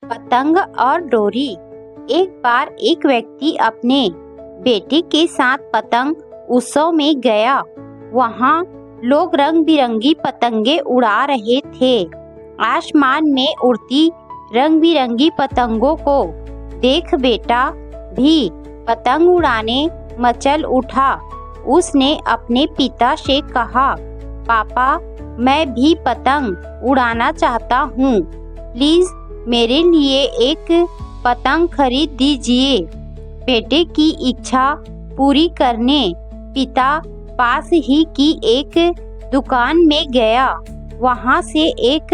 पतंग और डोरी। एक बार एक व्यक्ति अपने बेटे के साथ पतंग उत्सव में गया। वहाँ लोग रंग बिरंगी पतंगे उड़ा रहे थे। आसमान में उड़ती रंग बिरंगी पतंगों को देख बेटा भी पतंग उड़ाने मचल उठा। उसने अपने पिता से कहा, पापा, मैं भी पतंग उड़ाना चाहता हूँ। प्लीज मेरे लिए एक पतंग खरीद दीजिए। बेटे की इच्छा पूरी करने पिता पास ही की एक दुकान में गया। वहाँ से एक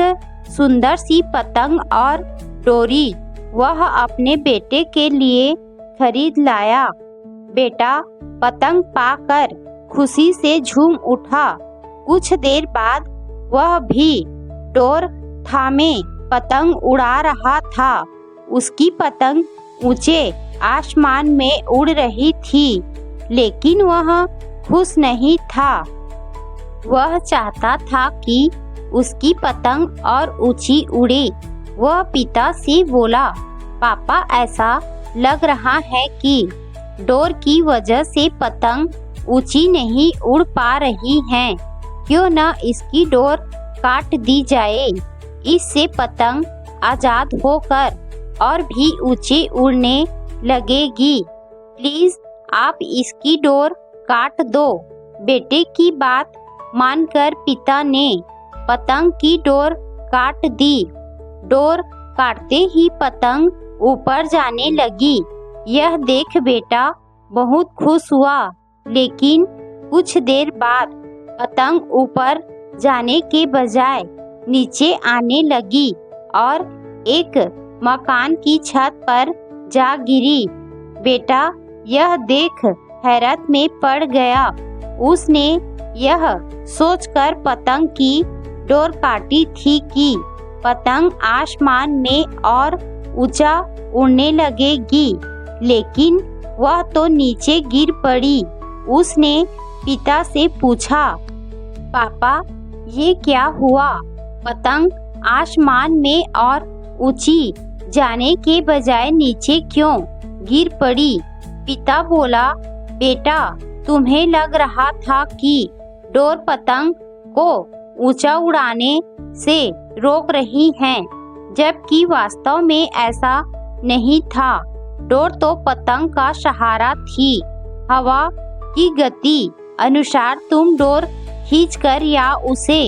सुंदर सी पतंग और डोरी वह अपने बेटे के लिए खरीद लाया। बेटा पतंग पाकर खुशी से झूम उठा। कुछ देर बाद वह भी डोर थामे पतंग उड़ा रहा था। उसकी पतंग ऊंचे आसमान में उड़ रही थी, लेकिन वह खुश नहीं था। वह चाहता था कि उसकी पतंग और ऊंची उड़े। वह पिता से बोला, पापा, ऐसा लग रहा है कि डोर की वजह से पतंग ऊंची नहीं उड़ पा रही है। क्यों न इसकी डोर काट दी जाए। इससे पतंग आजाद होकर और भी ऊंचे उड़ने लगेगी। प्लीज आप इसकी डोर काट दो। बेटे की बात मानकर पिता ने पतंग की डोर काट दी। डोर काटते ही पतंग ऊपर जाने लगी। यह देख बेटा बहुत खुश हुआ, लेकिन कुछ देर बाद पतंग ऊपर जाने के बजाय नीचे आने लगी और एक मकान की छत पर जा गिरी। बेटा यह देख हैरत में पड़ गया। उसने यह सोचकर पतंग की डोर काटी थी कि पतंग आसमान में और ऊंचा उड़ने लगेगी, लेकिन वह तो नीचे गिर पड़ी। उसने पिता से पूछा, पापा, ये क्या हुआ? पतंग आसमान में और ऊंची जाने के बजाय नीचे क्यों गिर पड़ी? पिता बोला, बेटा, तुम्हें लग रहा था कि डोर पतंग को ऊंचा उड़ाने से रोक रही है, जबकि वास्तव में ऐसा नहीं था। डोर तो पतंग का सहारा थी। हवा की गति अनुसार तुम डोर खींचकर या उसे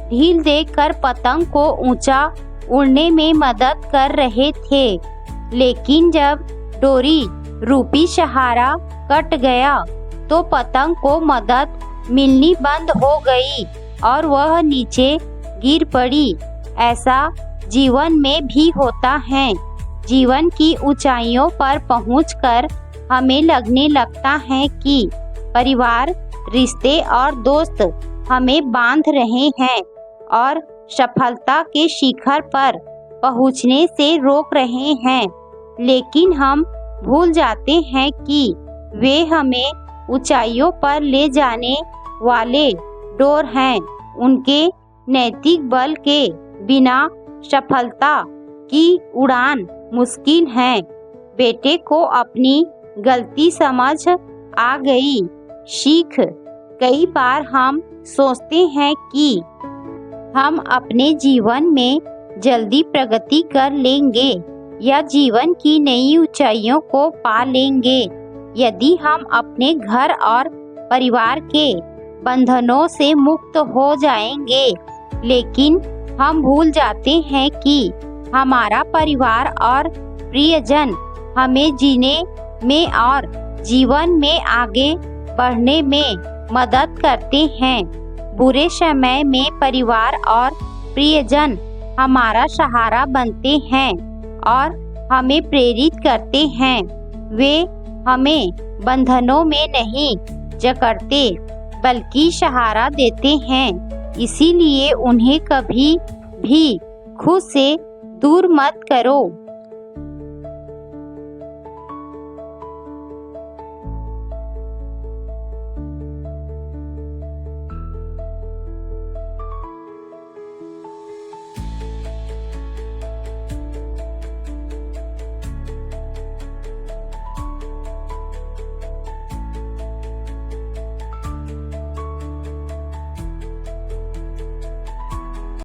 ढील देकर पतंग को ऊंचा उड़ने में मदद कर रहे थे, लेकिन जब डोरी रूपी सहारा कट गया तो पतंग को मदद मिलनी बंद हो गई और वह नीचे गिर पड़ी। ऐसा जीवन में भी होता है। जीवन की ऊंचाइयों पर पहुंचकर हमें लगने लगता है कि परिवार, रिश्ते और दोस्त हमें बांध रहे हैं और सफलता के शिखर पर पहुंचने से रोक रहे हैं, लेकिन हम भूल जाते हैं कि वे हमें ऊंचाइयों पर ले जाने वाले डोर हैं। उनके नैतिक बल के बिना सफलता की उड़ान मुश्किल है। बेटे को अपनी गलती समझ आ गई। सीख। कई बार हम सोचते हैं कि हम अपने जीवन में जल्दी प्रगति कर लेंगे या जीवन की नई ऊंचाइयों को पा लेंगे यदि हम अपने घर और परिवार के बंधनों से मुक्त हो जाएंगे, लेकिन हम भूल जाते हैं कि हमारा परिवार और प्रियजन हमें जीने में और जीवन में आगे बढ़ने में मदद करते हैं। बुरे समय में परिवार और प्रियजन हमारा सहारा बनते हैं और हमें प्रेरित करते हैं। वे हमें बंधनों में नहीं जकड़ते, बल्कि सहारा देते हैं। इसीलिए उन्हें कभी भी खुद से दूर मत करो।